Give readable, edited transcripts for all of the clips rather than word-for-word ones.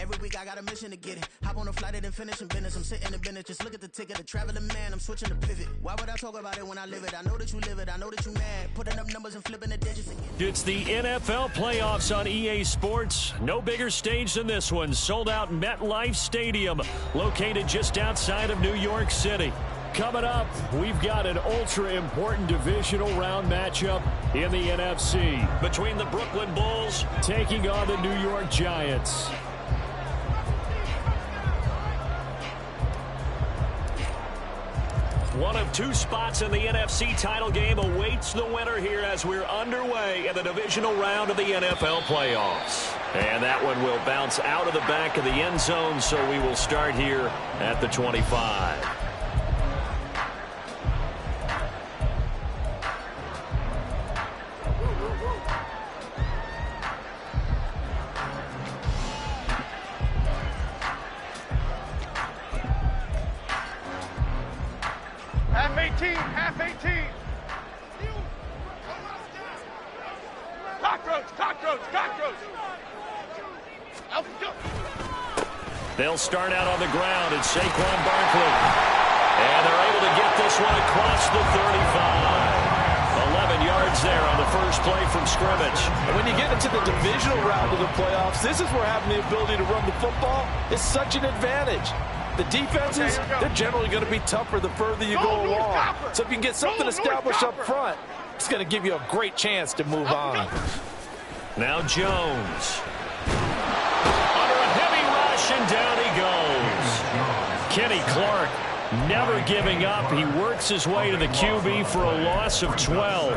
Every week I got a mission to get it. Hop on a flight and then finish in business. I'm sitting in business, just look at the ticket. A traveling man, I'm switching to pivot. Why would I talk about it when I live it? I know that you live it, I know that you mad. Putting up numbers and flipping the digits again. It's the NFL playoffs on EA Sports. No bigger stage than this one. Sold out MetLife Stadium, located just outside of New York City. Coming up, we've got an ultra-important divisional round matchup in the NFC between the Brooklyn Bulls taking on the New York Giants. One of two spots in the NFC title game awaits the winner here as we're underway in the divisional round of the NFL playoffs. And that one will bounce out of the back of the end zone, so we will start here at the 25. Half 18. Cockroach. They'll start out on the ground. It's Saquon Barkley. And they're able to get this one across the 35. 11 yards there on the first play from scrimmage. And when you get into the divisional round of the playoffs, this is where having the ability to run the football is such an advantage. The defenses, they're generally going to be tougher the further you go along. So if you can get something established up front, it's going to give you a great chance to move on. Now Jones. Under a heavy rush, and down he goes. Kenny Clark never giving up. He works his way to the QB for a loss of 12.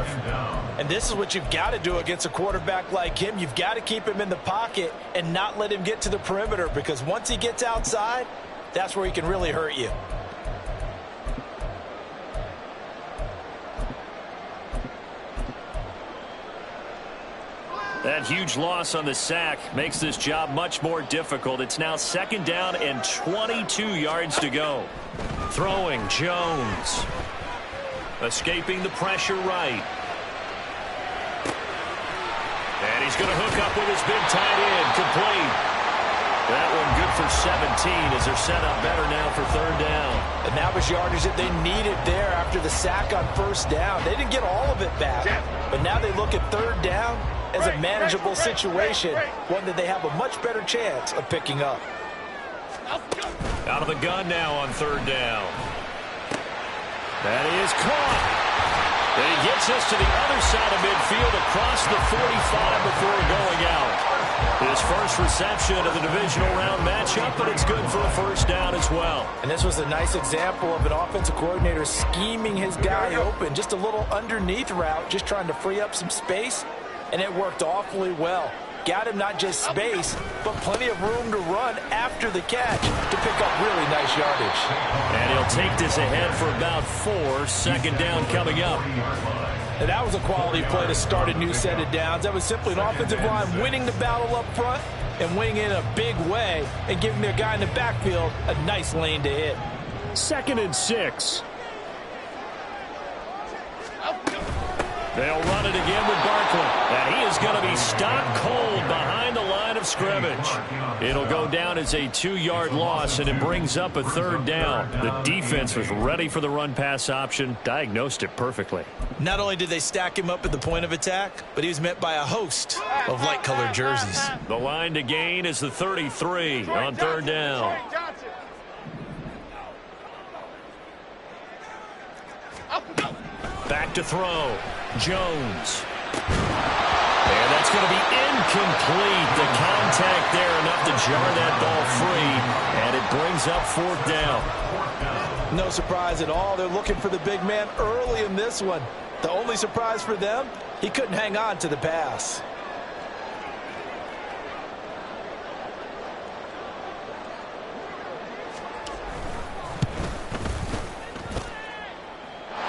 And this is what you've got to do against a quarterback like him. You've got to keep him in the pocket and not let him get to the perimeter, because once he gets outside, that's where he can really hurt you. That huge loss on the sack makes this job much more difficult. It's now 2nd down and 22 yards to go. Throwing Jones. Escaping the pressure right. And he's going to hook up with his big tight end. Complete. That one good for 17 as they're set up better now for 3rd down. And that was yardage that they needed there after the sack on 1st down. They didn't get all of it back, but now they look at 3rd down as a manageable situation, one that they have a much better chance of picking up. Out of the gun now on 3rd down. That is caught. And he gets us to the other side of midfield across the 45 before going out. His first reception of the divisional round matchup, but it's good for a 1st down as well. And this was a nice example of an offensive coordinator scheming his guy open. Just a little underneath route, just trying to free up some space, and it worked awfully well. Got him not just space, but plenty of room to run after the catch to pick up really nice yardage. And he'll take this ahead for about 4. 2nd down coming up. And that was a quality play to start a new set of downs. That was simply an offensive line winning the battle up front and winning in a big way and giving their guy in the backfield a nice lane to hit. 2nd and 6. They'll run it again with Barkley. And he is going to be stopped cold behind the line of scrimmage. It'll go down as a 2-yard loss, and it brings up a 3rd down. The defense was ready for the run-pass option, diagnosed it perfectly. Not only did they stack him up at the point of attack, but he was met by a host of light-colored jerseys. The line to gain is the 33 on 3rd down. Back to throw. Jones. And that's going to be incomplete. The contact there enough to jar that ball free, and it brings up 4th down. No surprise at all. They're looking for the big man early in this one. The only surprise for them, he couldn't hang on to the pass.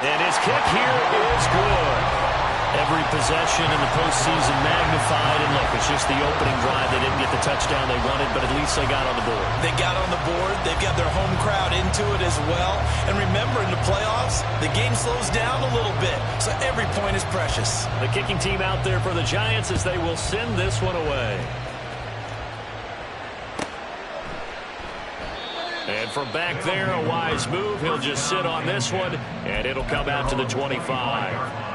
And his kick here is good. Every possession in the postseason magnified. And look, it's just the opening drive. They didn't get the touchdown they wanted, but at least they got on the board. They got on the board. They've got their home crowd into it as well. And remember, in the playoffs, the game slows down a little bit, so every point is precious. The kicking team out there for the Giants as they will send this one away. And from back there, a wise move. He'll just sit on this one, and it'll come out to the 25.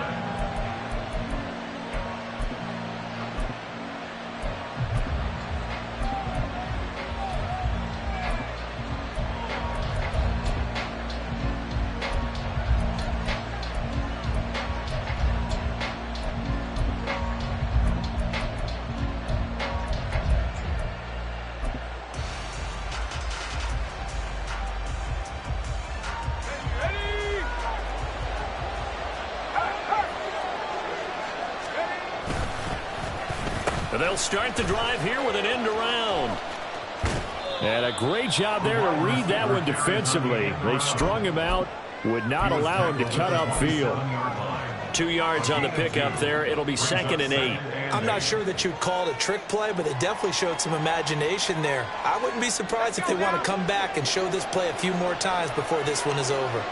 They'll start the drive here with an end around. And a great job there to read that one defensively. They strung him out, would not allow him to cut upfield. 2 yards on the pickup there. It'll be 2nd and 8. I'm not sure that you'd call it a trick play, but they definitely showed some imagination there. I wouldn't be surprised if they want to come back and show this play a few more times before this one is over.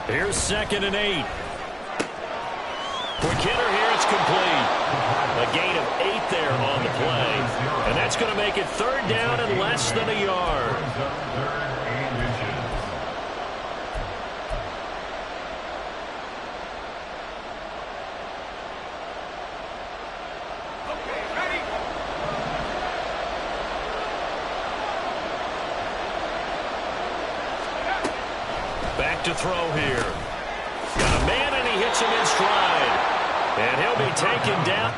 Here's 2nd and 8. Quick hitter here, it's complete. A gain of 8 there on the play. And that's going to make it 3rd down and less than a yard. Back to throw here. Got a man, and he hits him in stride. And he'll be taken down.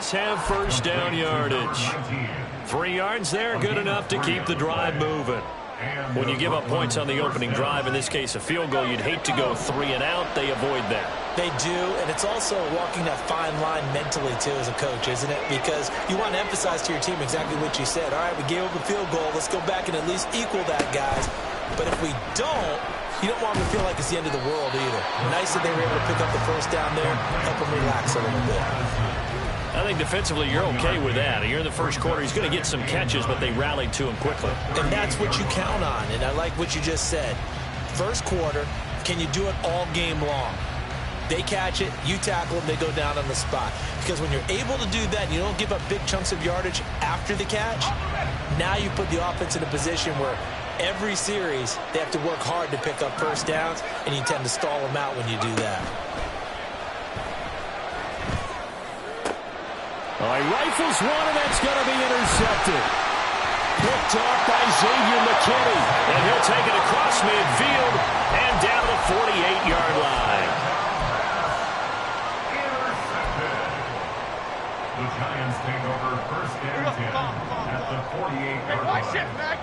Have first down yardage. 3 yards there, good enough to keep the drive moving. When you give up points on the opening drive, in this case a field goal, you'd hate to go 3 and out. They avoid that. They do, and it's also walking that fine line mentally, too, as a coach, isn't it? Because you want to emphasize to your team exactly what you said. All right, we gave up a field goal. Let's go back and at least equal that, guys. But if we don't, you don't want them to feel like it's the end of the world either. Nice that they were able to pick up the first down there, help them relax a little bit. I think defensively you're okay with that. You're in the first quarter. He's going to get some catches, but they rallied to him quickly. And that's what you count on, and I like what you just said. First quarter, can you do it all game long? They catch it, you tackle them, they go down on the spot. Because when you're able to do that and you don't give up big chunks of yardage after the catch, now you put the offense in a position where every series they have to work hard to pick up first downs, and you tend to stall them out when you do that. All right, rifles one, and that's going to be intercepted. Picked off by Xavier McKinney. And he'll take it across midfield and down the 48-yard line. The Giants take over first and 10 at the 48-yard line. Shift, Mac.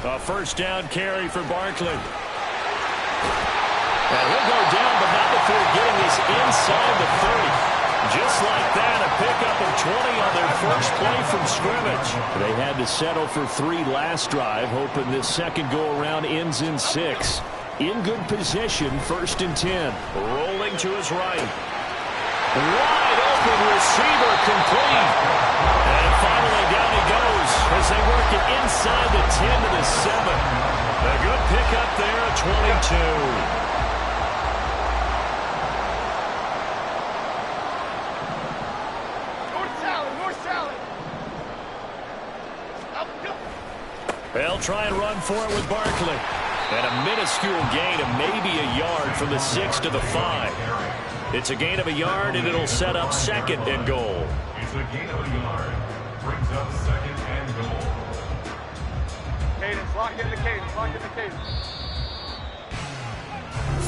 A first down carry for Barkley. And he'll go down, but not before getting this inside the 30. Just like that, a pickup of 20 on their first play from scrimmage. They had to settle for 3 last drive, hoping this second go-around ends in 6. In good position, 1st and 10. Rolling to his right. Wide open receiver, complete. And finally down he goes as they work it inside the 10 to the 7. A good pickup there at 22. They'll try and run for it with Barkley. And a minuscule gain of maybe a yard from the 6 to the 5. It's a gain of a yard, and it'll set up 2nd and goal. It's a gain of a yard. Brings up 2nd and goal. Cadence, lock in the cadence, lock in the cadence.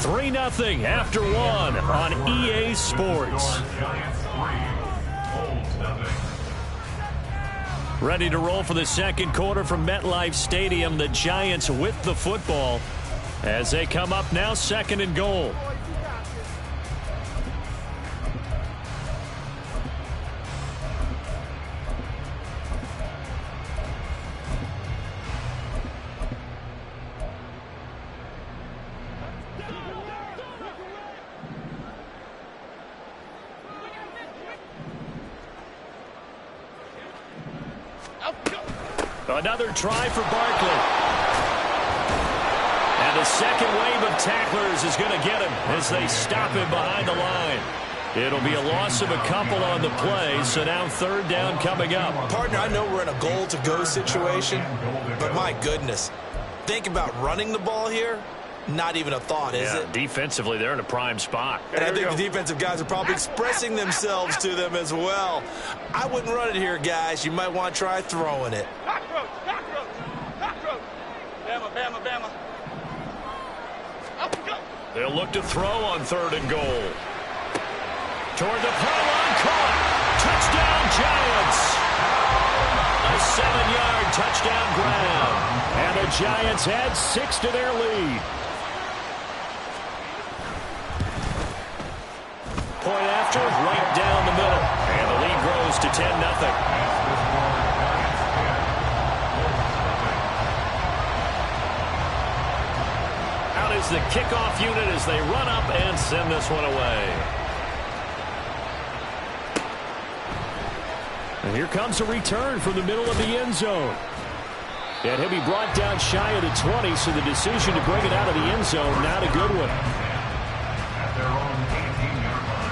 3-0 after 1 on EA Sports. Giants 3, Bulls nothing. Ready to roll for the second quarter from MetLife Stadium. The Giants with the football as they come up now 2nd and goal. Another try for Barkley. And the second wave of tacklers is going to get him as they stop him behind the line. It'll be a loss of a couple on the play, so now 3rd down coming up. Partner, I know we're in a goal-to-go situation, but my goodness, think about running the ball here. Not even a thought, is it? Defensively, they're in a prime spot. And I think the defensive guys are probably expressing themselves to them as well. I wouldn't run it here, guys. You might want to try throwing it. Cockroach, cockroach, cockroach. Bama, Bama, Bama. Up, go. They'll look to throw on 3rd and goal. Toward the pylon, caught. Touchdown, Giants. A 7-yard touchdown grab. And the Giants add 6 to their lead. Point after, right down the middle. And the lead grows to 10-0. Out is the kickoff unit as they run up and send this one away. And here comes a return from the middle of the end zone. And he'll be brought down shy of the 20, so the decision to bring it out of the end zone, not a good one. At their own 18-yard line.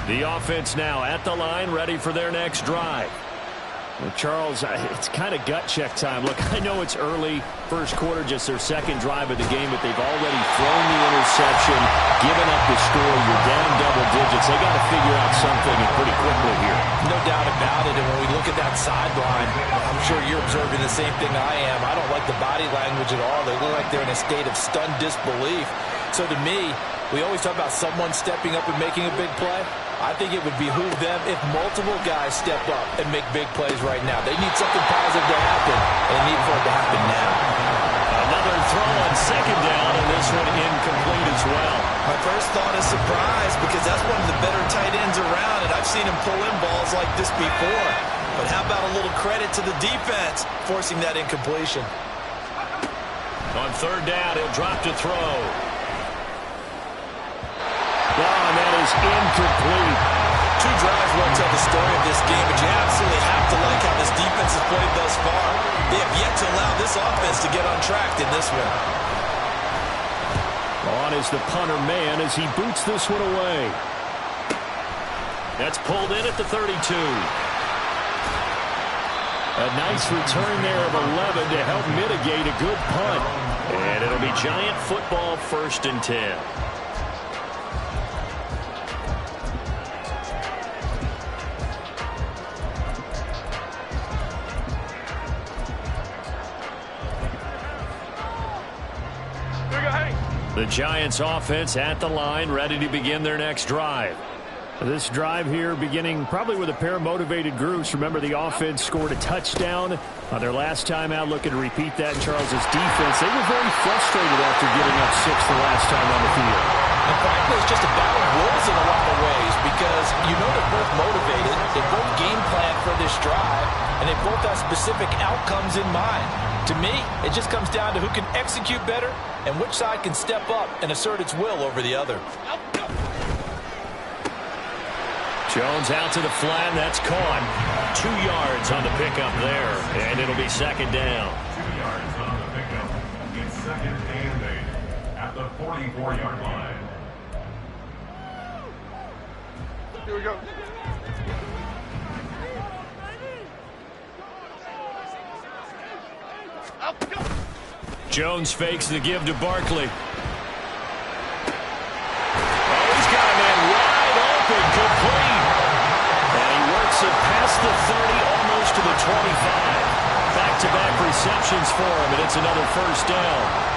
The offense now at the line, ready for their next drive. Well, Charles, it's kind of gut check time. Look, I know it's early, first quarter, just their 2nd drive of the game, but they've already thrown the interception, given up the score. You're down double digits. They got to figure out something pretty quickly here. No doubt about it. And when we look at that sideline, I'm sure you're observing the same thing I am. I don't like the body language at all. They look like they're in a state of stunned disbelief. So to me, we always talk about someone stepping up and making a big play. I think it would behoove them if multiple guys step up and make big plays right now. They need something positive to happen, and they need for it to happen now. Another throw on 2nd down, and this one incomplete as well. My first thought is surprise, because that's one of the better tight ends around, and I've seen him pull in balls like this before. But how about a little credit to the defense forcing that incompletion? On 3rd down, he'll drop to throw. Oh, and that is incomplete. 2 drives won't tell the story of this game, but you absolutely have to like how this defense has played thus far. They have yet to allow this offense to get on track in this one. On is the punter man as he boots this one away. That's pulled in at the 32. A nice return there of 11 to help mitigate a good punt. And it'll be Giant football, 1st and 10. The Giants offense at the line, ready to begin their next drive. This drive here beginning probably with a pair of motivated groups. Remember, the offense scored a touchdown on their last time out. Looking to repeat that in Charles's defense. They were very frustrated after giving up 6 the last time on the field. And frankly, it's just a battle of wills in a lot of ways, because you know they're both motivated. They both game plan for this drive, and they both have specific outcomes in mind. To me, it just comes down to who can execute better and which side can step up and assert its will over the other. Jones out to the flat, and that's caught. 2 yards on the pickup there, and it'll be 2nd down. 2 yards on the pickup. It's 2nd and 8 at the 44-yard line. Here we go. Jones fakes the give to Barkley. Oh, he's got a man wide open, complete. And he works it past the 30, almost to the 25. Back-to-back receptions for him, and it's another first down.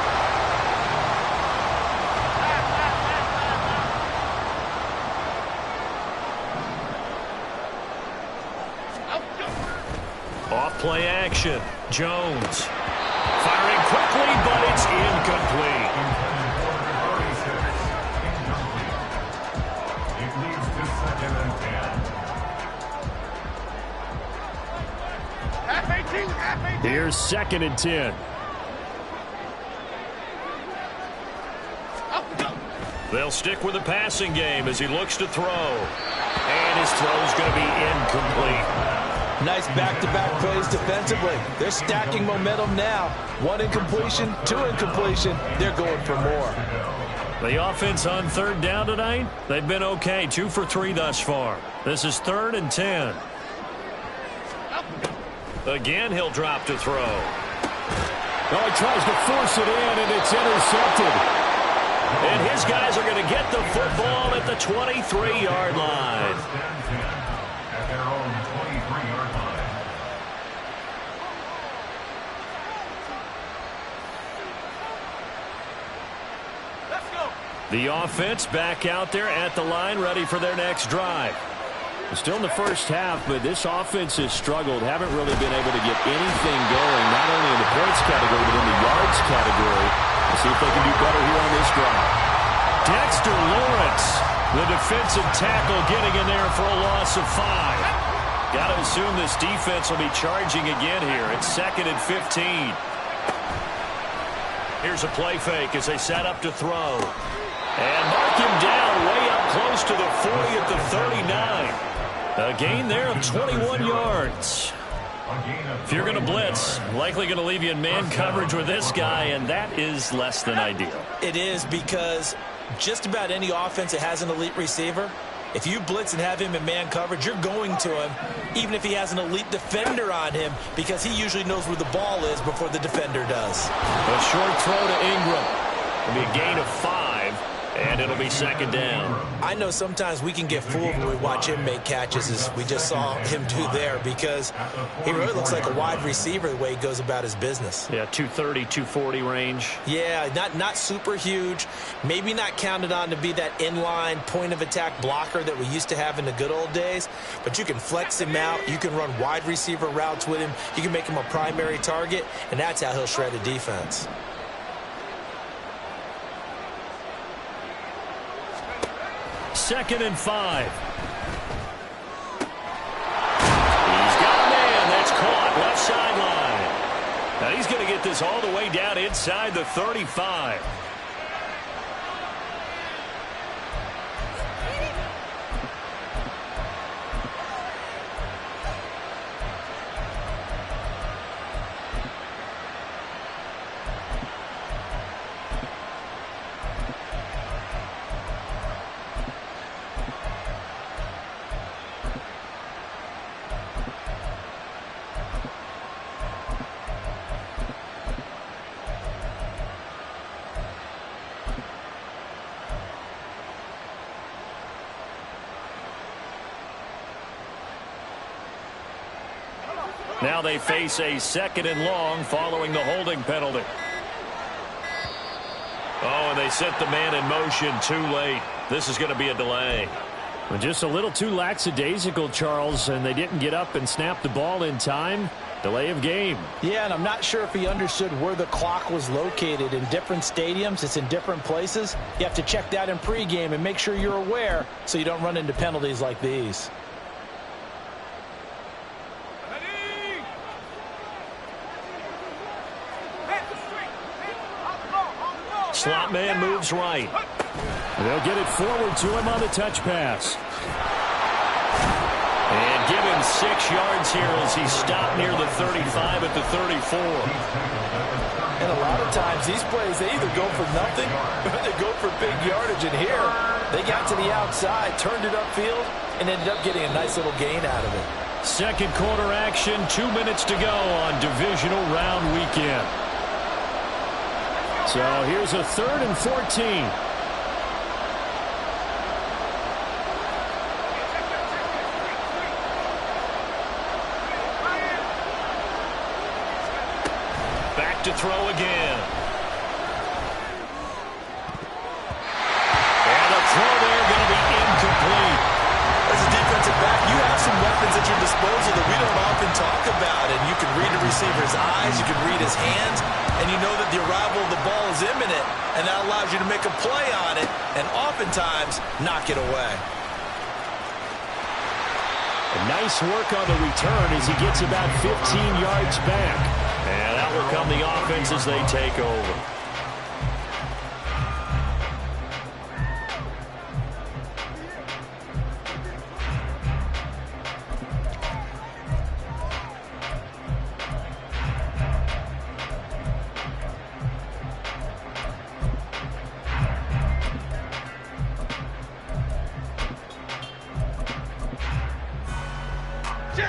Off-play action. Jones. Firing quickly, but it's incomplete. It leads to 2nd and 10. Here's 2nd and 10. They'll stick with the passing game as he looks to throw. And his throw's going to be incomplete. Nice back-to-back plays defensively. They're stacking momentum now. 1 incompletion, 2 incompletion. They're going for more. The offense on 3rd down tonight, they've been okay. 2 for 3 thus far. This is 3rd and 10. Again, he'll drop to throw. Oh, he tries to force it in, and it's intercepted. And his guys are going to get the football at the 23-yard line. First and 10 at their own 23-yard line. Let's go. The offense back out there at the line, ready for their next drive. Still in the first half, but this offense has struggled. Haven't really been able to get anything going, not only in the points category, but in the yards category. Let's see if they can do better here on this drive. Dexter Lawrence, the defensive tackle, getting in there for a loss of 5. Got to assume this defense will be charging again here. It's 2nd and 15. Here's a play fake as they set up to throw. And mark him down way up close to the 40 at the 39. A gain there of 21 yards. If you're going to blitz, likely going to leave you in man coverage with this guy, and that is less than ideal. It is, because just about any offense that has an elite receiver, if you blitz and have him in man coverage, you're going to him, even if he has an elite defender on him, because he usually knows where the ball is before the defender does. A short throw to Ingram. It'll be a gain of 5. And it'll be 2nd down. I know sometimes we can get fooled when we watch him make catches, as we just saw him do there, because he really looks like a wide receiver the way he goes about his business. Yeah, 230, 240 range. Yeah, not super huge. Maybe not counted on to be that inline point-of-attack blocker that we used to have in the good old days, but you can flex him out. You can run wide receiver routes with him. You can make him a primary target, and that's how he'll shred a defense. 2nd and 5. He's got a man that's caught left sideline. Now he's going to get this all the way down inside the 35. Now they face a 2nd and long following the holding penalty. Oh, and they set the man in motion too late. This is going to be a delay. Well, just a little too lackadaisical, Charles, and they didn't get up and snap the ball in time. Delay of game. Yeah, and I'm not sure if he understood where the clock was located. In different stadiums, it's in different places. You have to check that in pregame and make sure you're aware so you don't run into penalties like these. Slot man moves right. And they'll get it forward to him on the touch pass. And give him 6 yards here as he stopped near the 35 at the 34. And a lot of times these plays, they either go for nothing or they go for big yardage. And here, they got to the outside, turned it upfield, and ended up getting a nice little gain out of it. Second quarter action, 2 minutes to go on divisional round weekend. So here's a 3rd and 14. Back to throw again. And a throw there going to be incomplete. As a defensive back, you have some weapons at your disposal that we don't often talk about. And you can read a receiver's eyes, you can read his hands, and you know that the arrival of the ball is imminent, and that allows you to make a play on it and oftentimes knock it away. Nice work on the return as he gets about 15 yards back. And out will come the offense as they take over.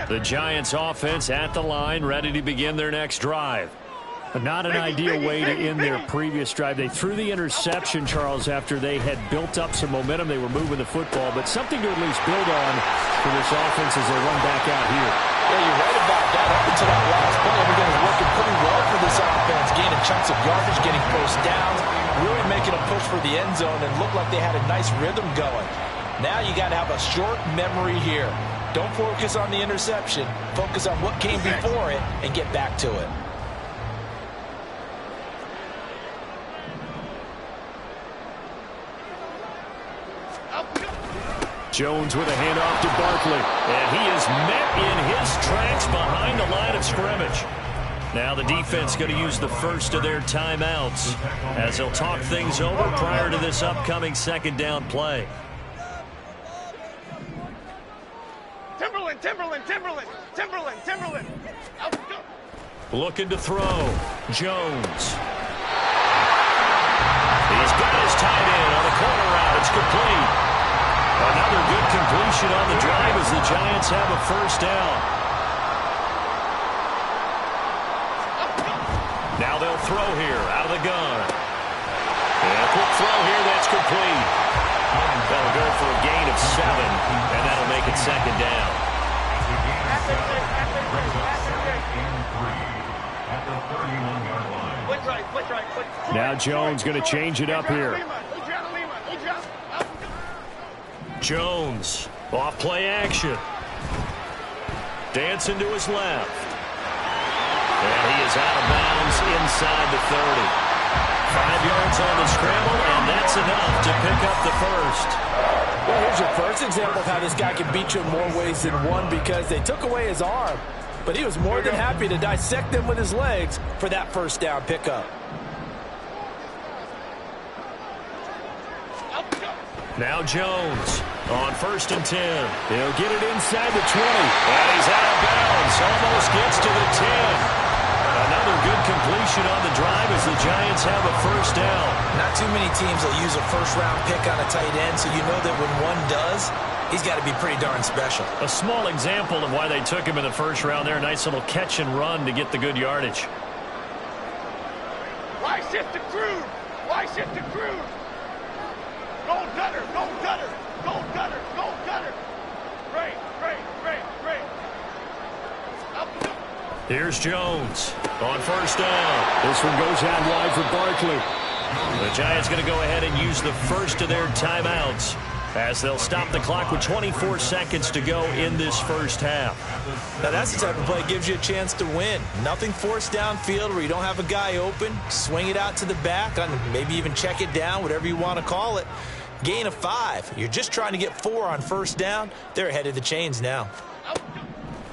The Giants offense at the line, ready to begin their next drive. Not an ideal way to end their previous drive. They threw the interception, Charles, after they had built up some momentum. They were moving the football, but something to at least build on for this offense as they run back out here. Yeah, you're right about that. Up until that last play, everything was working pretty well for this offense, gaining chunks of yardage, getting first downs, really making a push for the end zone, and looked like they had a nice rhythm going. Now you got to have a short memory here. Don't focus on the interception. Focus on what came before it and get back to it. Jones with a handoff to Barkley. And he is met in his tracks behind the line of scrimmage. Now the defense going to use the first of their timeouts as they'll talk things over prior to this upcoming second down play. Timberland. Looking to throw. Jones. He's got his tight end on the corner route. It's complete. Another good completion on the drive as the Giants have a first down. Now they'll throw here out of the gun. And a quick throw here that's complete. That'll go for a gain of 7, and that'll make it second down. Now Jones going to change it up here. Jones off play action. Dancing to his left. And he is out of bounds inside the 30. 5 yards on the scramble, and that's enough to pick up the first. Well, here's your first example of how this guy can beat you in more ways than one, because they took away his arm, but he was more than happy to dissect them with his legs for that first down pickup. Now Jones on 1st and 10. He'll get it inside the 20. And he's out of bounds. Almost gets to the 10. Another good completion on the drive as the Giants have a first down. Not too many teams will use a first-round pick on a tight end, so you know that when one does, he's got to be pretty darn special. A small example of why they took him in the first round there. Nice little catch and run to get the good yardage. Why shift to Cruz? Why shift to Cruz? Go gutter, go gutter, go gutter, go gutter. Great. Here's Jones on 1st down. This one goes out wide for Barkley. The Giants going to go ahead and use the first of their timeouts as they'll stop the clock with 24 seconds to go in this first half. Now that's the type of play that gives you a chance to win. Nothing forced downfield where you don't have a guy open. Swing it out to the back, maybe even check it down, whatever you want to call it. Gain of 5. You're just trying to get 4 on first down. They're ahead of the chains now.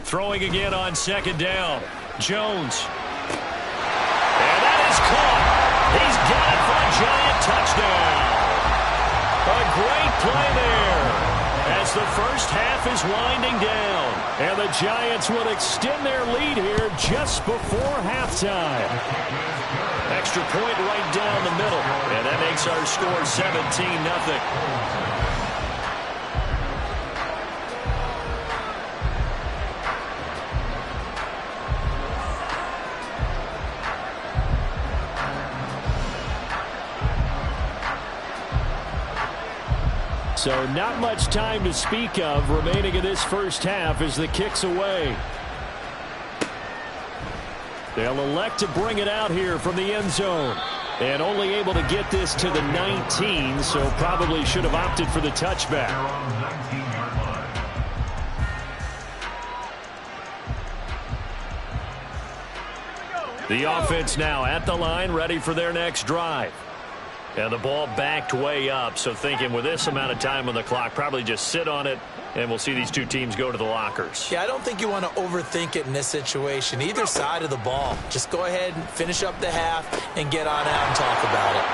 Throwing again on 2nd down. Jones. And that is caught. He's got it for a Giant touchdown. A great play there as as the first half is winding down. And the Giants will extend their lead here just before halftime. Extra point right down the middle. And that makes our score 17-0. So not much time to speak of remaining in this first half as the kick's away. They'll elect to bring it out here from the end zone. And only able to get this to the 19, so probably should have opted for the touchback. The offense now at the line, ready for their next drive. And the ball backed way up, so thinking with this amount of time on the clock, probably just sit on it, and we'll see these two teams go to the lockers. Yeah, I don't think you want to overthink it in this situation. Either side of the ball. Just go ahead and finish up the half and get on out and talk about it.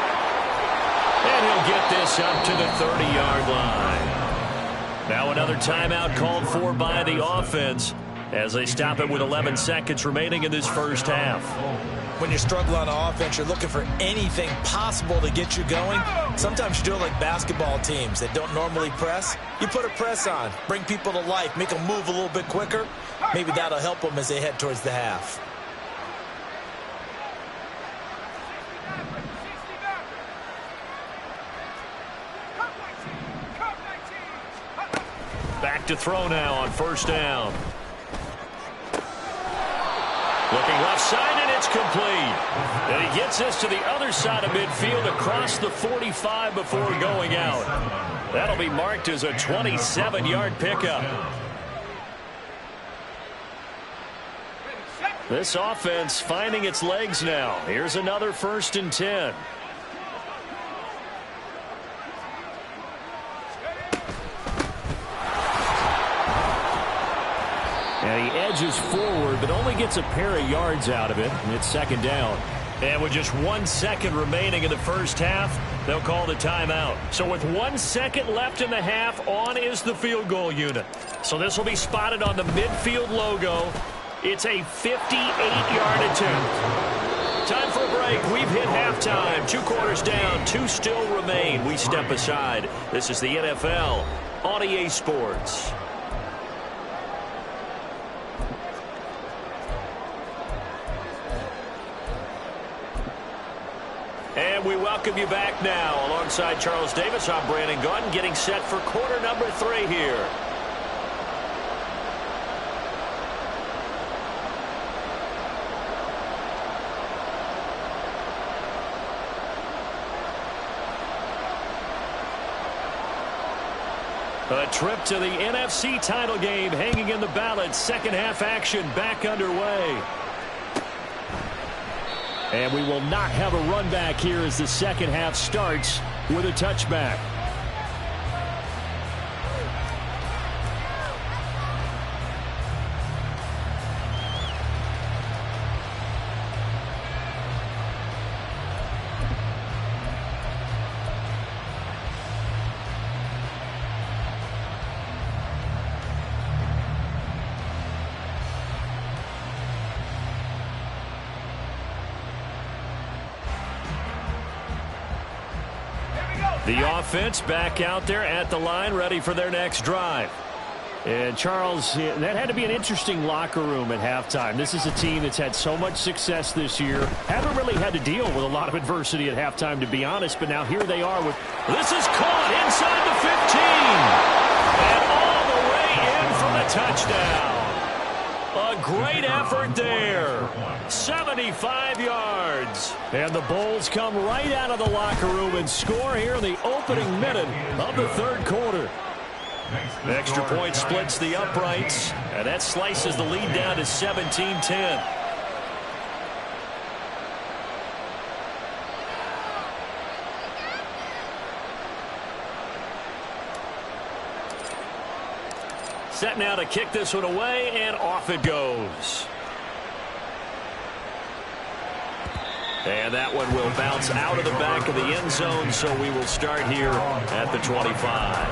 And he'll get this up to the 30-yard line. Now another timeout called for by the offense as they stop it with 11 seconds remaining in this first half. When you're struggling on offense, you're looking for anything possible to get you going. Sometimes you do it like basketball teams that don't normally press. You put a press on, bring people to life, make them move a little bit quicker. Maybe that'll help them as they head towards the half. Back to throw now on first down. Looking left side, and it's complete. And he gets this to the other side of midfield across the 45 before going out. That'll be marked as a 27-yard pickup. This offense finding its legs now. Here's another 1st and 10. And he edges forward, but only gets a pair of yards out of it, and it's 2nd down. And with just 1 second remaining in the first half, they'll call the timeout. So with 1 second left in the half, on is the field goal unit. So this will be spotted on the midfield logo. It's a 58-yard attempt. Time for a break. We've hit halftime. 2 quarters down, 2 still remain. We step aside. This is the NFL on EA Sports. And we welcome you back now. Alongside Charles Davis, I'm Brandon Gunn, getting set for quarter number 3 here. A trip to the NFC title game hanging in the balance. Second half action back underway. And we will not have a run back here as the second half starts with a touchback. The offense back out there at the line, ready for their next drive. And, Charles, that had to be an interesting locker room at halftime. This is a team that's had so much success this year. Haven't really had to deal with a lot of adversity at halftime, to be honest. But now here they are with, this is caught inside the 15. And all the way in for the touchdown. A great effort there. 75 yards. And the Bulls come right out of the locker room and score here in the opening minute of the third quarter. The extra point splits the uprights, and that slices the lead down to 17-10. Set now to kick this one away, and off it goes. And that one will bounce out of the back of the end zone, so we will start here at the 25.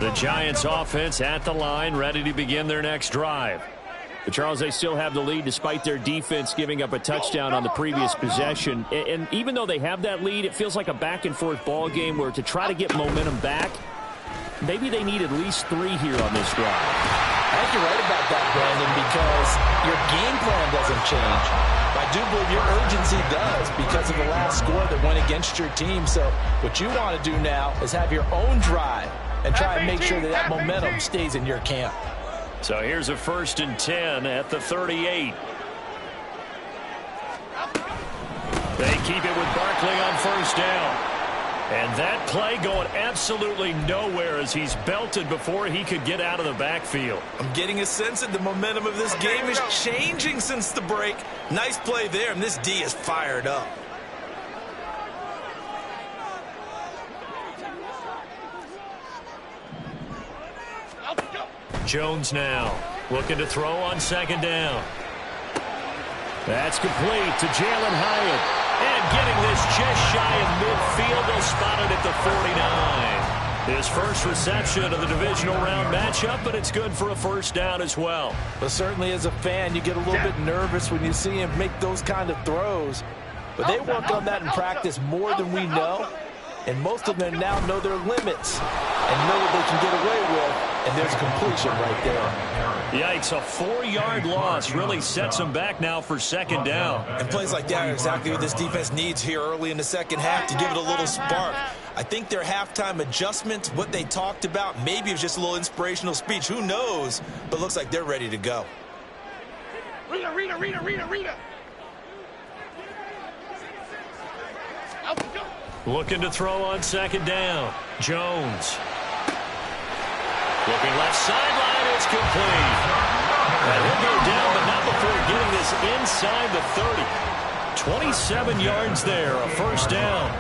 The Giants offense at the line, ready to begin their next drive. But Charles, they still have the lead despite their defense giving up a touchdown on the previous possession. And even though they have that lead, it feels like a back-and-forth ball game where to try to get momentum back, maybe they need at least 3 here on this drive. I think you're right about that, Brandon, because your game plan doesn't change. I do believe your urgency does because of the last score that went against your team. So what you want to do now is have your own drive and try and make sure that that momentum stays in your camp. So here's a 1st and 10 at the 38. They keep it with Barkley on 1st down. And that play going absolutely nowhere as he's belted before he could get out of the backfield. I'm getting a sense that the momentum of this game is changing since the break. Nice play there, and this D is fired up. Jones now looking to throw on 2nd down. That's complete to Jalen Hyatt. And getting this just shy of midfield, they'll spot it at the 49. His first reception of the divisional round matchup, but it's good for a 1st down as well. But certainly as a fan, you get a little bit nervous when you see him make those kind of throws. But they work on that in practice more than we know. And most of them now know their limits and know what they can get away with. And there's completion right there. Yikes, a 4-yard loss really sets them back now for 2nd down. And plays like that are exactly what this defense needs here early in the 2nd half to give it a little spark. I think their halftime adjustments, what they talked about, maybe it was just a little inspirational speech. Who knows? But looks like they're ready to go. Rita. Looking to throw on 2nd down. Jones. Looking left sideline, it's complete. And he'll go down, but not before getting this inside the 30. 27 yards there, a 1st down.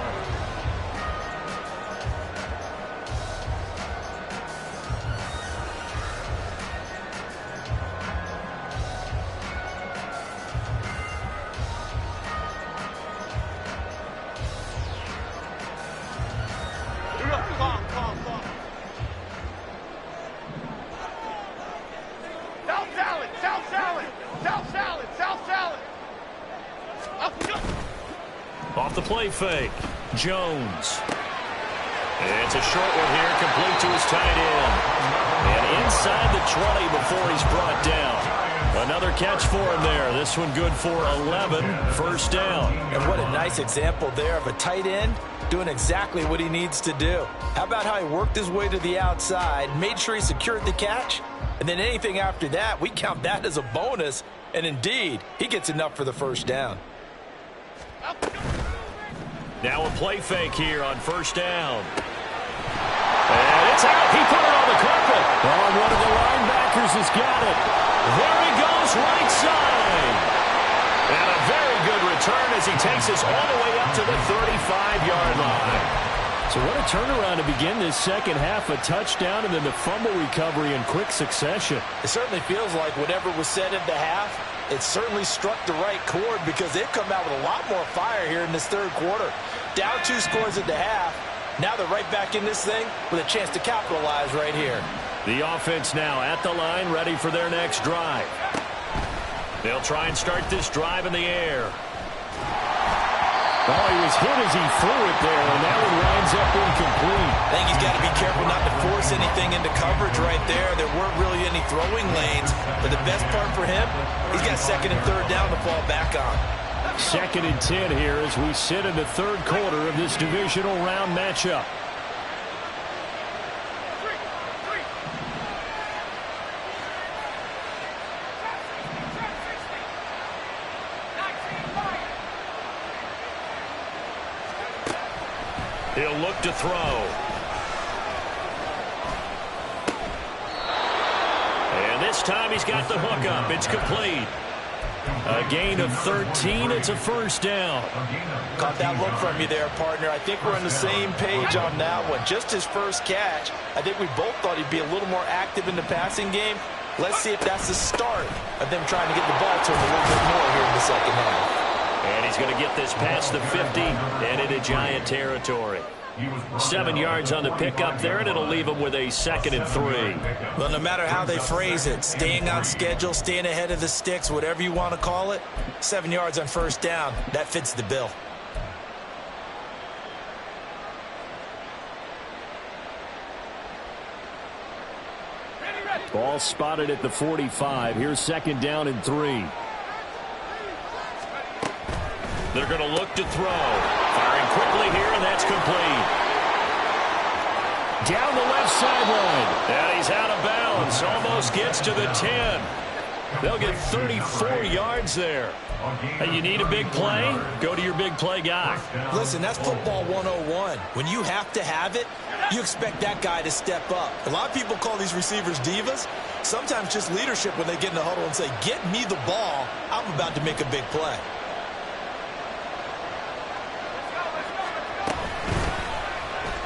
Off the play fake, Jones. It's a short one here, complete to his tight end. And inside the 20 before he's brought down. Another catch for him there. This one good for 11, 1st down. And what a nice example there of a tight end doing exactly what he needs to do. How about how he worked his way to the outside, made sure he secured the catch, and then anything after that, we count that as a bonus. And indeed, he gets enough for the 1st down. Now a play fake here on 1st down. And it's out. He put it on the carpet. Oh, one of the linebackers has got it. There he goes, right side. And a very good return as he takes us all the way up to the 35-yard line. So what a turnaround to begin this 2nd half. A touchdown and then the fumble recovery in quick succession. It certainly feels like whatever was said at the half, it certainly struck the right chord because they've come out with a lot more fire here in this 3rd quarter. Down 2 scores at the half. Now they're right back in this thing with a chance to capitalize right here. The offense now at the line, ready for their next drive. They'll try and start this drive in the air. Oh, he was hit as he threw it there, and that one winds up incomplete. I think he's got to be careful not to force anything into coverage right there. There weren't really any throwing lanes, but the best part for him, he's got 2nd and 3rd down to fall back on. 2nd and 10 here as we sit in the 3rd quarter of this divisional round matchup. He'll look to throw. And this time he's got the hook up. It's complete. A gain of 13. It's a 1st down. Caught that look from you there, partner. I think we're on the same page on that one. Just his first catch. I think we both thought he'd be a little more active in the passing game. Let's see if that's the start of them trying to get the ball to him a little bit more here in the 2nd half. And he's going to get this past the 50 and into Giant territory. 7 yards on the pickup there, and it'll leave them with a 2nd and 3. Well, no matter how they phrase it, staying on schedule, staying ahead of the sticks, whatever you want to call it, 7 yards on first down, that fits the bill. Ball spotted at the 45. Here's 2nd down and 3. They're going to look to throw. Firing quickly here, and that's complete. Down the left sideline. And he's out of bounds. Almost gets to the 10. They'll get 34 yards there. Hey, you need a big play? Go to your big play guy. Listen, that's football 101. When you have to have it, you expect that guy to step up. A lot of people call these receivers divas. Sometimes just leadership when they get in the huddle and say, get me the ball. I'm about to make a big play.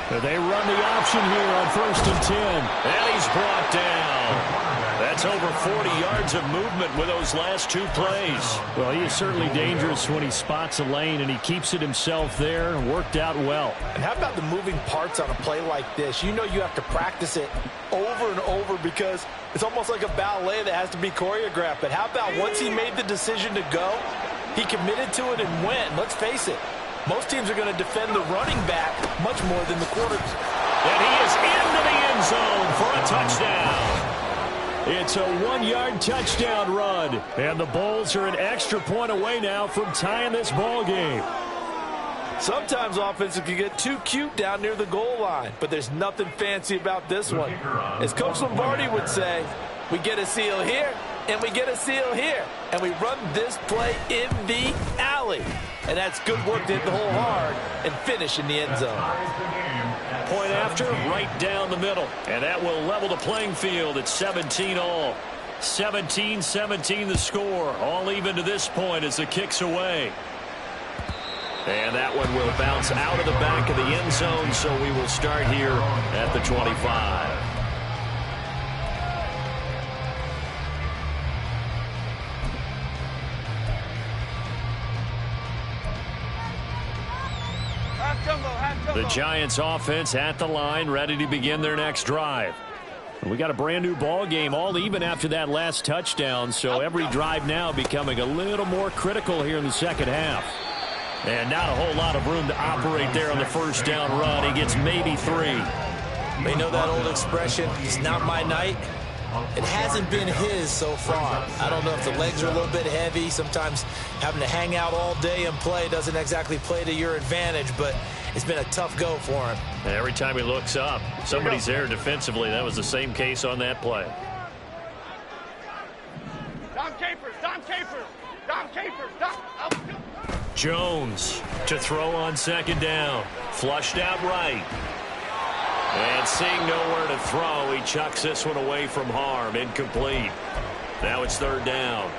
They run the option here on 1st and 10. And he's brought down. That's over 40 yards of movement with those last 2 plays. Well, he is certainly dangerous when he spots a lane, and he keeps it himself there and worked out well. And how about the moving parts on a play like this? You know you have to practice it over and over because it's almost like a ballet that has to be choreographed. But how about once he made the decision to go, he committed to it and went. Let's face it. Most teams are going to defend the running back much more than the quarterback. And he is into the end zone for a touchdown. It's a 1-yard touchdown run. And the Bulls are an extra point away now from tying this ball game. Sometimes offenses can get too cute down near the goal line, but there's nothing fancy about this one. As Coach Lombardi would say, we get a seal here, and we get a seal here, and we run this play in the alley. And that's good work to hit the hole hard and finish in the end zone. Point after, right down the middle. And that will level the playing field at 17 all. 17-17 the score. All even to this point as the kick's away. And that one will bounce out of the back of the end zone, so we will start here at the 25. The Giants offense at the line, ready to begin their next drive. We got a brand new ball game, all even after that last touchdown, so every drive now becoming a little more critical here in the second half. And not a whole lot of room to operate there on the first down run. He gets maybe 3. They know that old expression, it's not my night. It hasn't been his so far. I don't know if the legs are a little bit heavy. Sometimes having to hang out all day and play doesn't exactly play to your advantage, but it's been a tough go for him. And every time he looks up, somebody's there defensively. That was the same case on that play. Dom Capers, Dom Capers, Dom Capers, Dom. Jones to throw on 2nd down. Flushed out right. And seeing nowhere to throw, he chucks this one away from harm. Incomplete. Now it's 3rd down.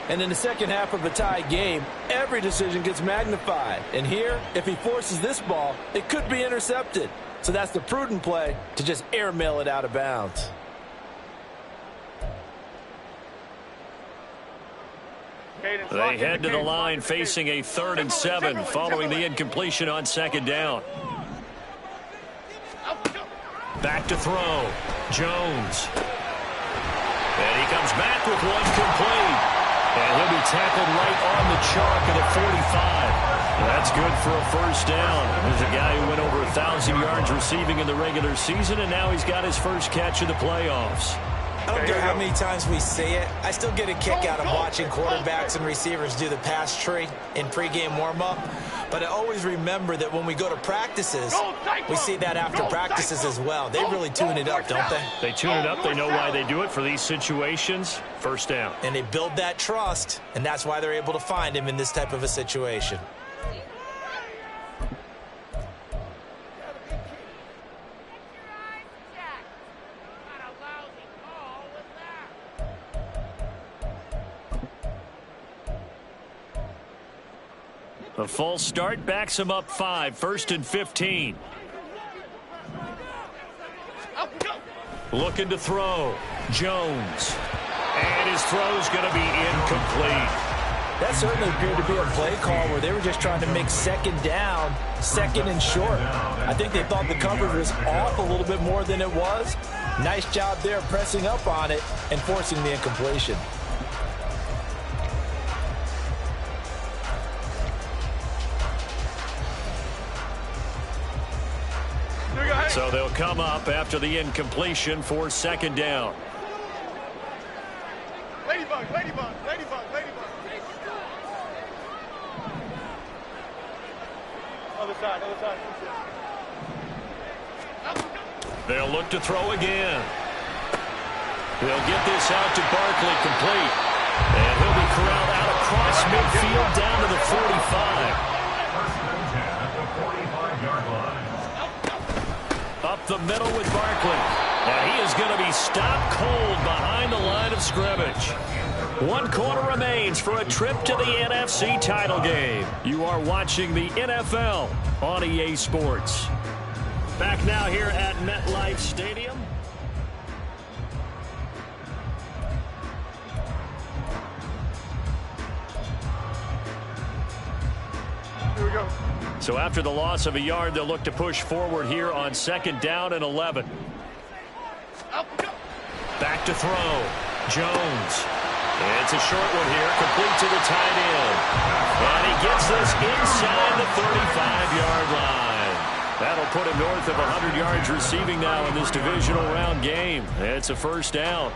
And in the second half of a tie game, every decision gets magnified. And here, if he forces this ball, it could be intercepted. So that's the prudent play to just airmail it out of bounds. They head to the line facing a 3rd and 7 following the incompletion on 2nd down. Back to throw. Jones. And he comes back with one complete. And he'll be tackled right on the chalk of the 45. That's good for a first down. There's a guy who went over 1,000 yards receiving in the regular season, and now he's got his first catch of the playoffs. I don't care how many times we say it, I still get a kick out of watching quarterbacks and receivers do the pass tree in pregame warm-up. But I always remember that when we go to practices, we see that after practices as well. They really tune it up, don't they? They tune it up. They know why they do it for these situations. First down. And they build that trust, and that's why they're able to find him in this type of a situation. A false start backs him up 5. 1st and 15. Looking to throw. Jones. And his throw's going to be incomplete. That certainly appeared to be a play call where they were just trying to make second down, second and short. I think they thought the coverage was off a little bit more than it was. Nice job there pressing up on it and forcing the incompletion. So they'll come up after the incompletion for second down. Ladybug, ladybug, ladybug, ladybug. Other side, other side. They'll look to throw again. They'll get this out to Barkley, complete. And he'll be corralled out across midfield down to the 45. First and 10 at the 45-yard line. Up the middle with Barkley. And he is going to be stopped cold behind the line of scrimmage. 1 quarter remains for a trip to the NFC title game. You are watching the NFL on EA Sports. Back now here at MetLife Stadium. Here we go. So after the loss of a yard, they'll look to push forward here on second down and 11. Back to throw. Jones. It's a short one here, complete to the tight end. And he gets this inside the 35-yard line. That'll put him north of 100 yards receiving now in this divisional round game. It's a first down.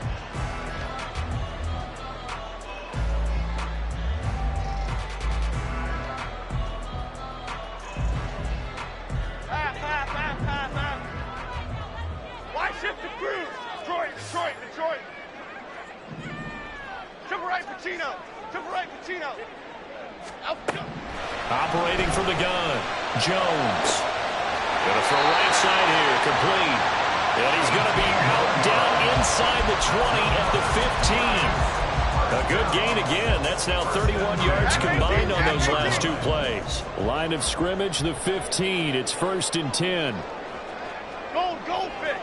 Why shift to Cruz? Detroit, Detroit, Detroit. To the right, Pacino. To the right, Pacino. Operating from the gun, Jones. Going to throw right side here, complete. And he's going to be out down inside the 20 at the 15. A good gain again. That's now 31 yards combined on those last 2 plays. Line of scrimmage, the 15. It's first and 10. Goldfish.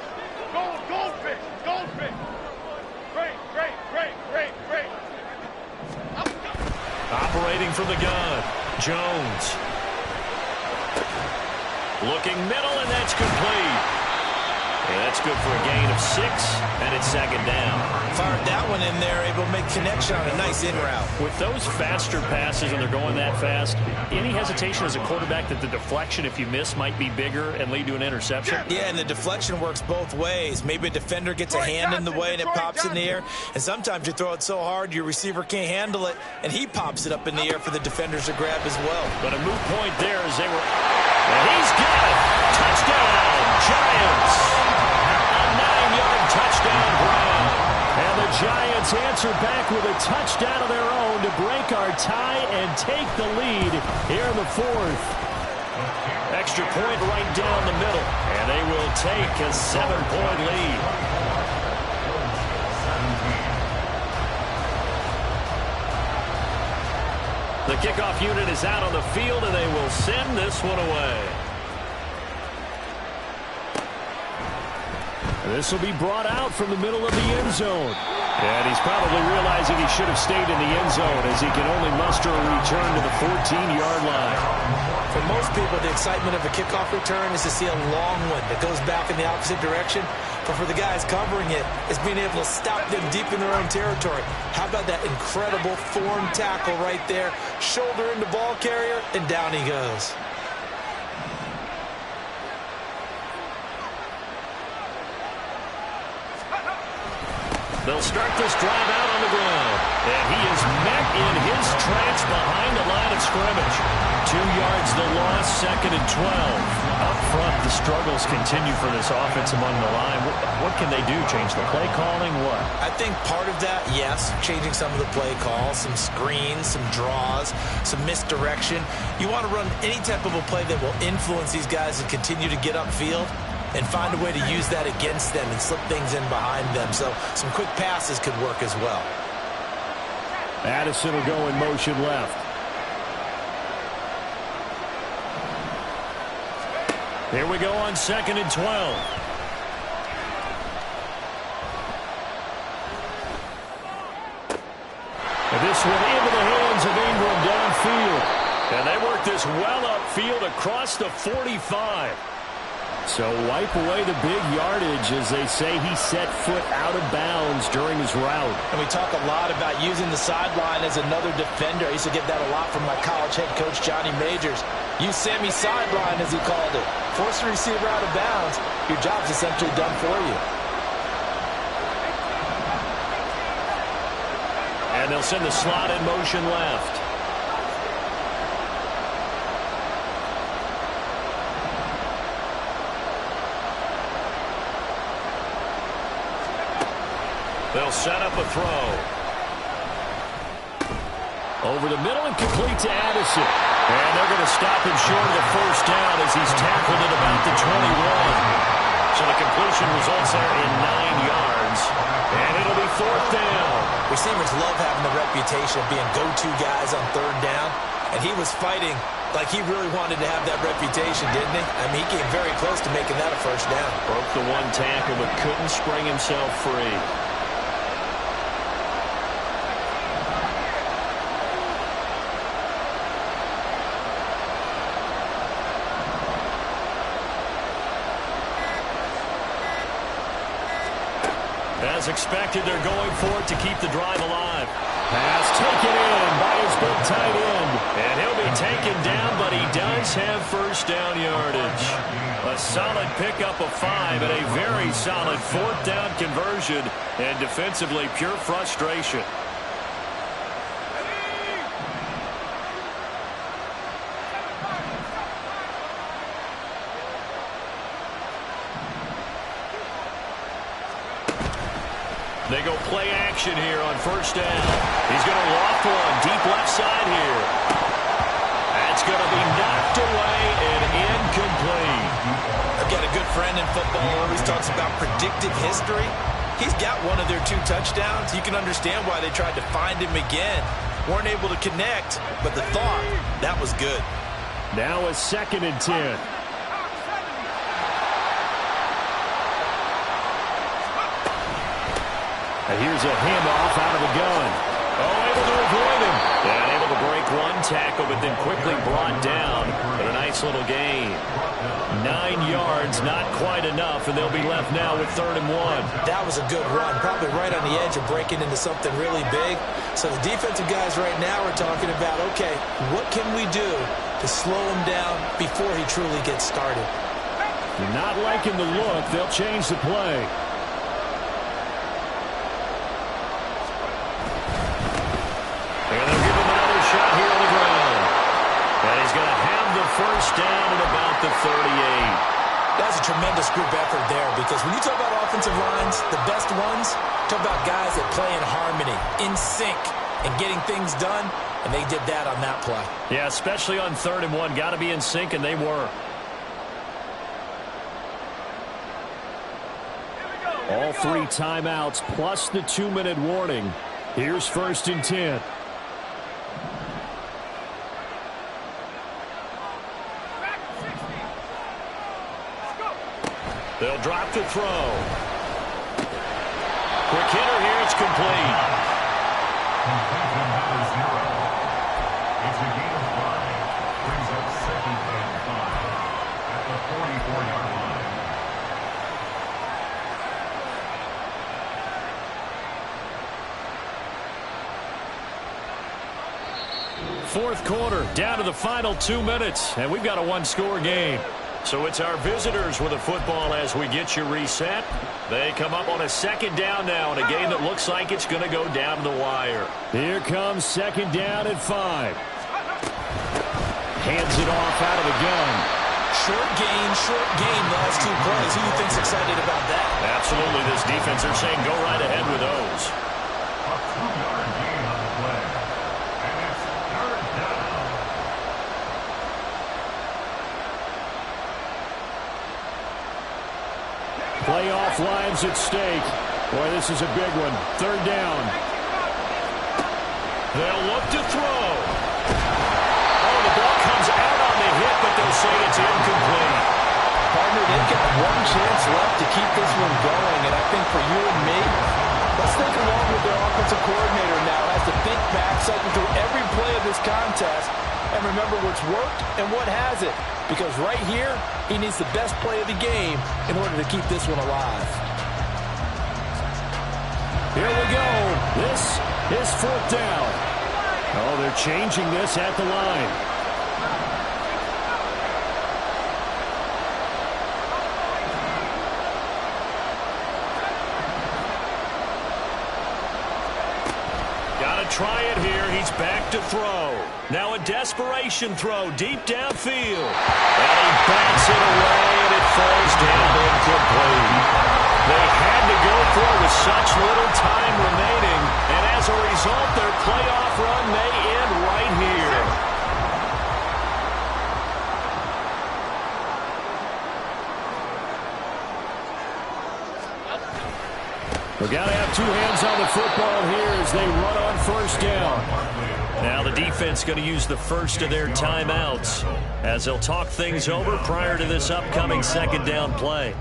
Goldfish. Goldfish. Great, great, great, great, great. Operating from the gun, Jones. Looking middle, and that's complete. And that's good for a gain of 6, and it's second down. Fired that one in there, able to make connection on a nice in route. With those faster passes and they're going that fast, any hesitation as a quarterback that the deflection, if you miss, might be bigger and lead to an interception? Yeah, and the deflection works both ways. Maybe a defender gets a hand in the way and it pops in the air, and sometimes you throw it so hard your receiver can't handle it, and he pops it up in the air for the defenders to grab as well. But a moot point there as they were... And he's got it! Touchdown, Giants! Touchdown ground. And the Giants answer back with a touchdown of their own to break our tie and take the lead here in the 4th. Extra point right down the middle. And they will take a 7-point lead. The kickoff unit is out on the field, and they will send this one away. This will be brought out from the middle of the end zone. And he's probably realizing he should have stayed in the end zone as he can only muster a return to the 14-yard line. For most people, the excitement of a kickoff return is to see a long one that goes back in the opposite direction. But for the guys covering it, it's being able to stop them deep in their own territory. How about that incredible form tackle right there? Shoulder into ball carrier, and down he goes. They'll start this drive out on the ground. And he is met in his tracks behind the line of scrimmage. 2 yards the loss, second and 12. Up front, the struggles continue for this offense among the line. What can they do? Change the play calling? What? I think part of that, yes, changing some of the play calls, some screens, some draws, some misdirection. You want to run any type of a play that will influence these guys and continue to get upfield and find a way to use that against them and slip things in behind them. So some quick passes could work as well. Addison will go in motion left. Here we go on second and 12. This one into the hands of Ingram downfield. And they work this well upfield across the 45. So wipe away the big yardage as they say he set foot out of bounds during his route. And we talk a lot about using the sideline as another defender. I used to get that a lot from my college head coach, Johnny Majors. Use Sammy sideline, as he called it. Force the receiver out of bounds. Your job's essentially done for you. And they'll send the slot in motion left. They'll set up a throw. Over the middle and complete to Addison. And they're going to stop him short of the first down as he's tackled at about the 21. So the completion results there in 9 yards. And it'll be 4th down. Receivers love having the reputation of being go-to guys on 3rd down. And he was fighting like he really wanted to have that reputation, didn't he? I mean, he came very close to making that a first down. Broke the one tackle but couldn't spring himself free. As expected, they're going for it to keep the drive alive. Pass taken in by his big tight end. And he'll be taken down, but he does have first down yardage. A solid pickup of 5 and a very solid 4th down conversion. And defensively, pure frustration. They go play action here on first down. He's going to loft one deep left side here. That's going to be knocked away and incomplete. I've got a good friend in football who always talks about predictive history. He's got one of their 2 touchdowns. You can understand why they tried to find him again. Weren't able to connect, but the thought, that was good. Now a 2nd and 10. And here's a handoff out of the gun. Oh, able to avoid him. And able to break one tackle, but then quickly brought down. But a nice little gain. 9 yards, not quite enough, and they'll be left now with 3rd and 1. That was a good run, probably right on the edge of breaking into something really big. So the defensive guys right now are talking about, okay, what can we do to slow him down before he truly gets started? You're not liking the look. They'll change the play. First down at about the 38. That's a tremendous group effort there, because when you talk about offensive lines, the best ones, talk about guys that play in harmony, in sync, and getting things done, and they did that on that play. Yeah, especially on 3rd and 1. Got to be in sync, and they were. All 3 timeouts plus the 2-minute warning. Here's 1st and 10. They'll drop to throw. Quick hitter here. It's complete. Completion number 0. It's a gain of 5. Brings up 2nd and 5 at the 44-yard line. Fourth quarter, down to the final 2 minutes, and we've got a 1-score game. So it's our visitors with the football as we get you reset. They come up on a 2nd down now in a game that looks like it's going to go down to the wire. Here comes 2nd down at 5. Hands it off out of the gun. Short gain last 2 plays. Who do you think's excited about that? Absolutely. This defense, they're saying go right ahead with those. A 2-yard gain on the play. And it's 3rd down. Playoff lives at stake. Boy, this is a big one. 3rd down. They'll look to throw. Oh, the ball comes out on the hit, but they'll say it's incomplete. Partner, they've got one chance left to keep this one going, and I think for you and me, Let's think along with their offensive coordinator now as to think back, cycle through every play of this contest, and remember what's worked and what hasn't. Because right here, he needs the best play of the game in order to keep this one alive. Here we go. This is 4th down. Oh, they're changing this at the line. Try it here. He's back to throw. Now a desperation throw deep downfield. And he backs it away, and it falls down incomplete. They had to go for it with such little time remaining, and as a result, their playoff run may end right here. We've got to have two hands on the football here as they run on 1st down. Now the defense going to use the first of their timeouts as they'll talk things over prior to this upcoming 2nd down play.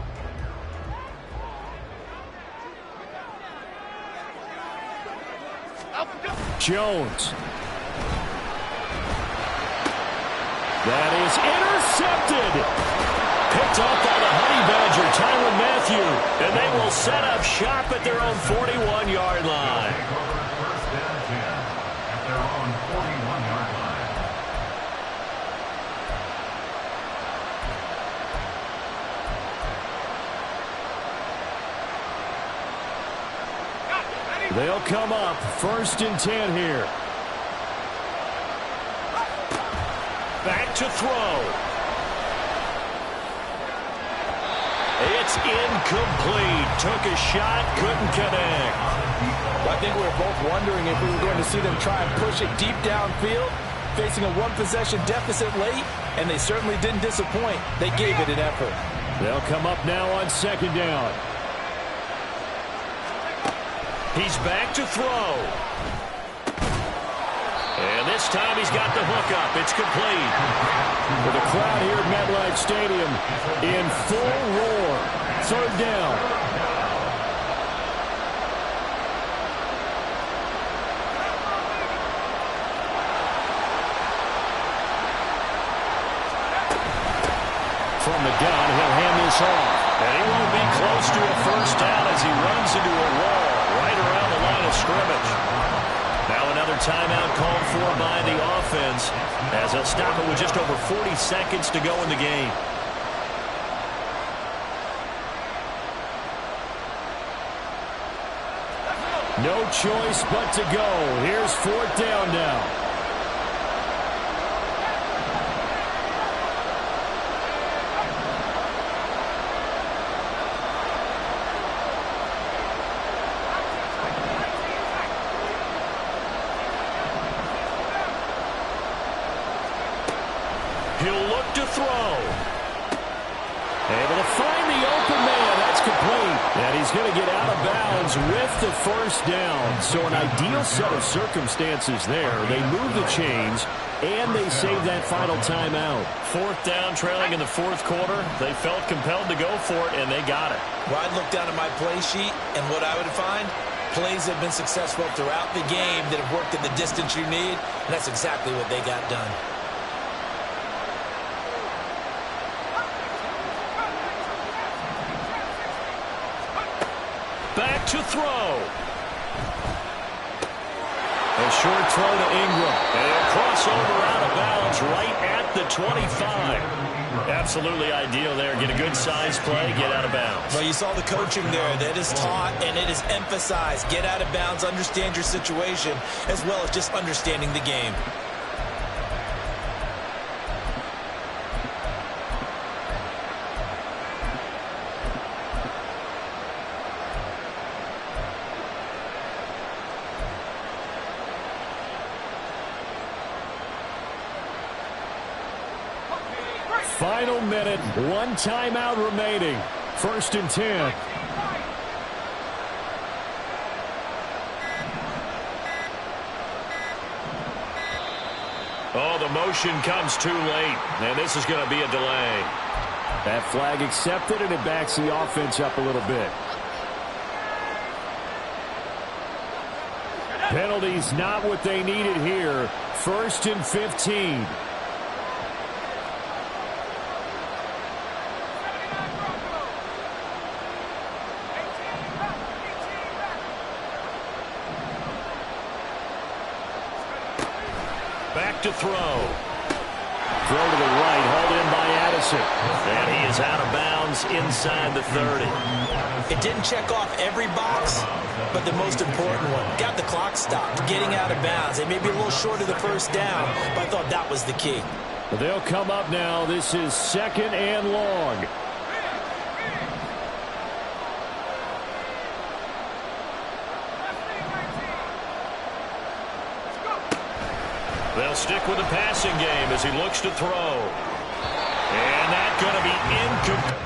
Jones. That is intercepted. Picked up by the Honey Badger, Tyrann Mathieu. And they will set up shop at their own 41-yard line. 1st and 10 at their own 41-yard line. They'll come up 1st and 10 here. Back to throw. It's incomplete. Took a shot, couldn't connect. I think we were both wondering if we were going to see them try and push it deep downfield, facing a one-possession deficit late, and they certainly didn't disappoint. They gave it an effort. They'll come up now on 2nd down. He's back to throw. And this time he's got the hook up. It's complete. With a crowd here at MetLife Stadium in full roar. 3rd down. From the gun, he'll hand this off. And he won't be close to a 1st down as he runs into a wall right around the line of scrimmage. Now another timeout called for by the offense as they'll stop it with just over 40 seconds to go in the game. No choice but to go. Here's 4th down now. He'll look to throw. Able to find the open man. That's complete. And he's going to get out of bounds with the 1st down. So an ideal set of circumstances there. They move the chains, and they save that final timeout. 4th down, trailing in the 4th quarter. They felt compelled to go for it, and they got it. Well, I'd look down at my play sheet, and what I would find, plays have been successful throughout the game that have worked in the distance you need, and that's exactly what they got done. Back to throw. A short throw to Ingram. And a crossover out of bounds right at the 25. Absolutely ideal there. Get a good size play, get out of bounds. Well, you saw the coaching there. That is taught and it is emphasized. Get out of bounds, understand your situation, as well as just understanding the game. Final minute, one timeout remaining. 1st and 10. Oh, the motion comes too late, and this is going to be a delay. That flag accepted, and it backs the offense up a little bit. Penalties not what they needed here. 1st and 15. Back to throw. Throw to the right, hauled in by Addison. And he is out of bounds inside the 30. It didn't check off every box, but the most important one. Got the clock stopped, getting out of bounds. They may be a little short of the first down, but I thought that was the key. They'll come up now. This is 2nd and long. They'll stick with the passing game as he looks to throw. And that's going to be incomplete.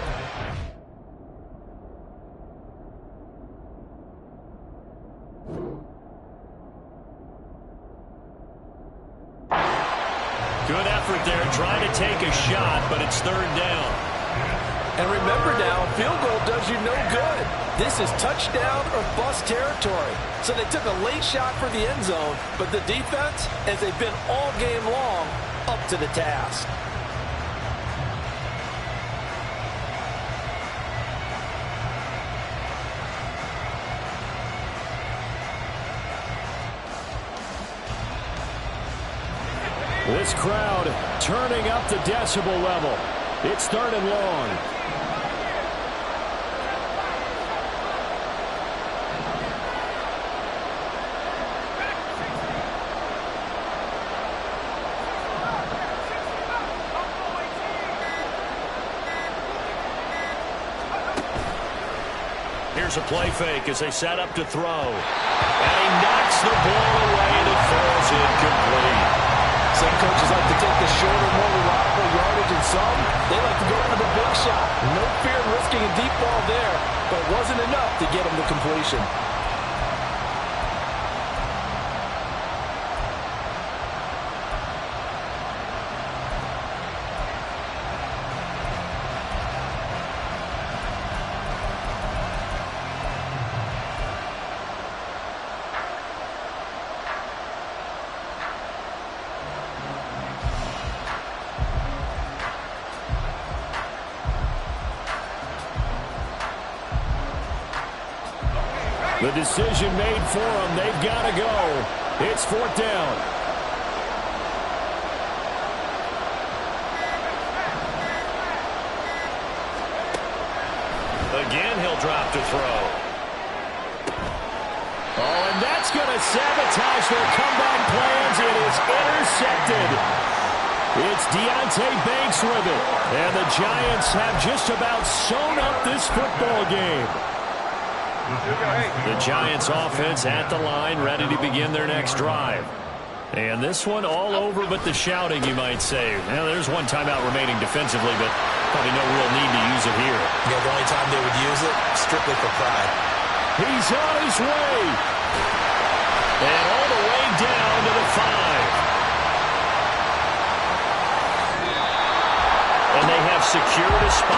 Good effort there, trying to take a shot, but it's 3rd down. And remember now, field goal does you no good. This is touchdown or bust territory. So they took a late shot for the end zone, but the defense, as they've been all game long, up to the task. This crowd turning up the decibel level. It's 3rd and long. Here's a play fake as they set up to throw. And he knocks the ball away and it falls incomplete. Some coaches like to take the shorter, more reliable yardage, and some, they like to go for the big shot. No fear in risking a deep ball there, but it wasn't enough to get him the completion. The decision made for them. They've got to go. It's 4th down. Again, he'll drop to throw. Oh, and that's going to sabotage their comeback plans. It is intercepted. It's Deonte Banks with it. And the Giants have just about sewn up this football game. The Giants offense at the line, ready to begin their next drive. And this one all over but the shouting, you might say. Now, there's one timeout remaining defensively, but probably no real need to use it here. Yeah, the only time they would use it, strictly for pride. He's on his way.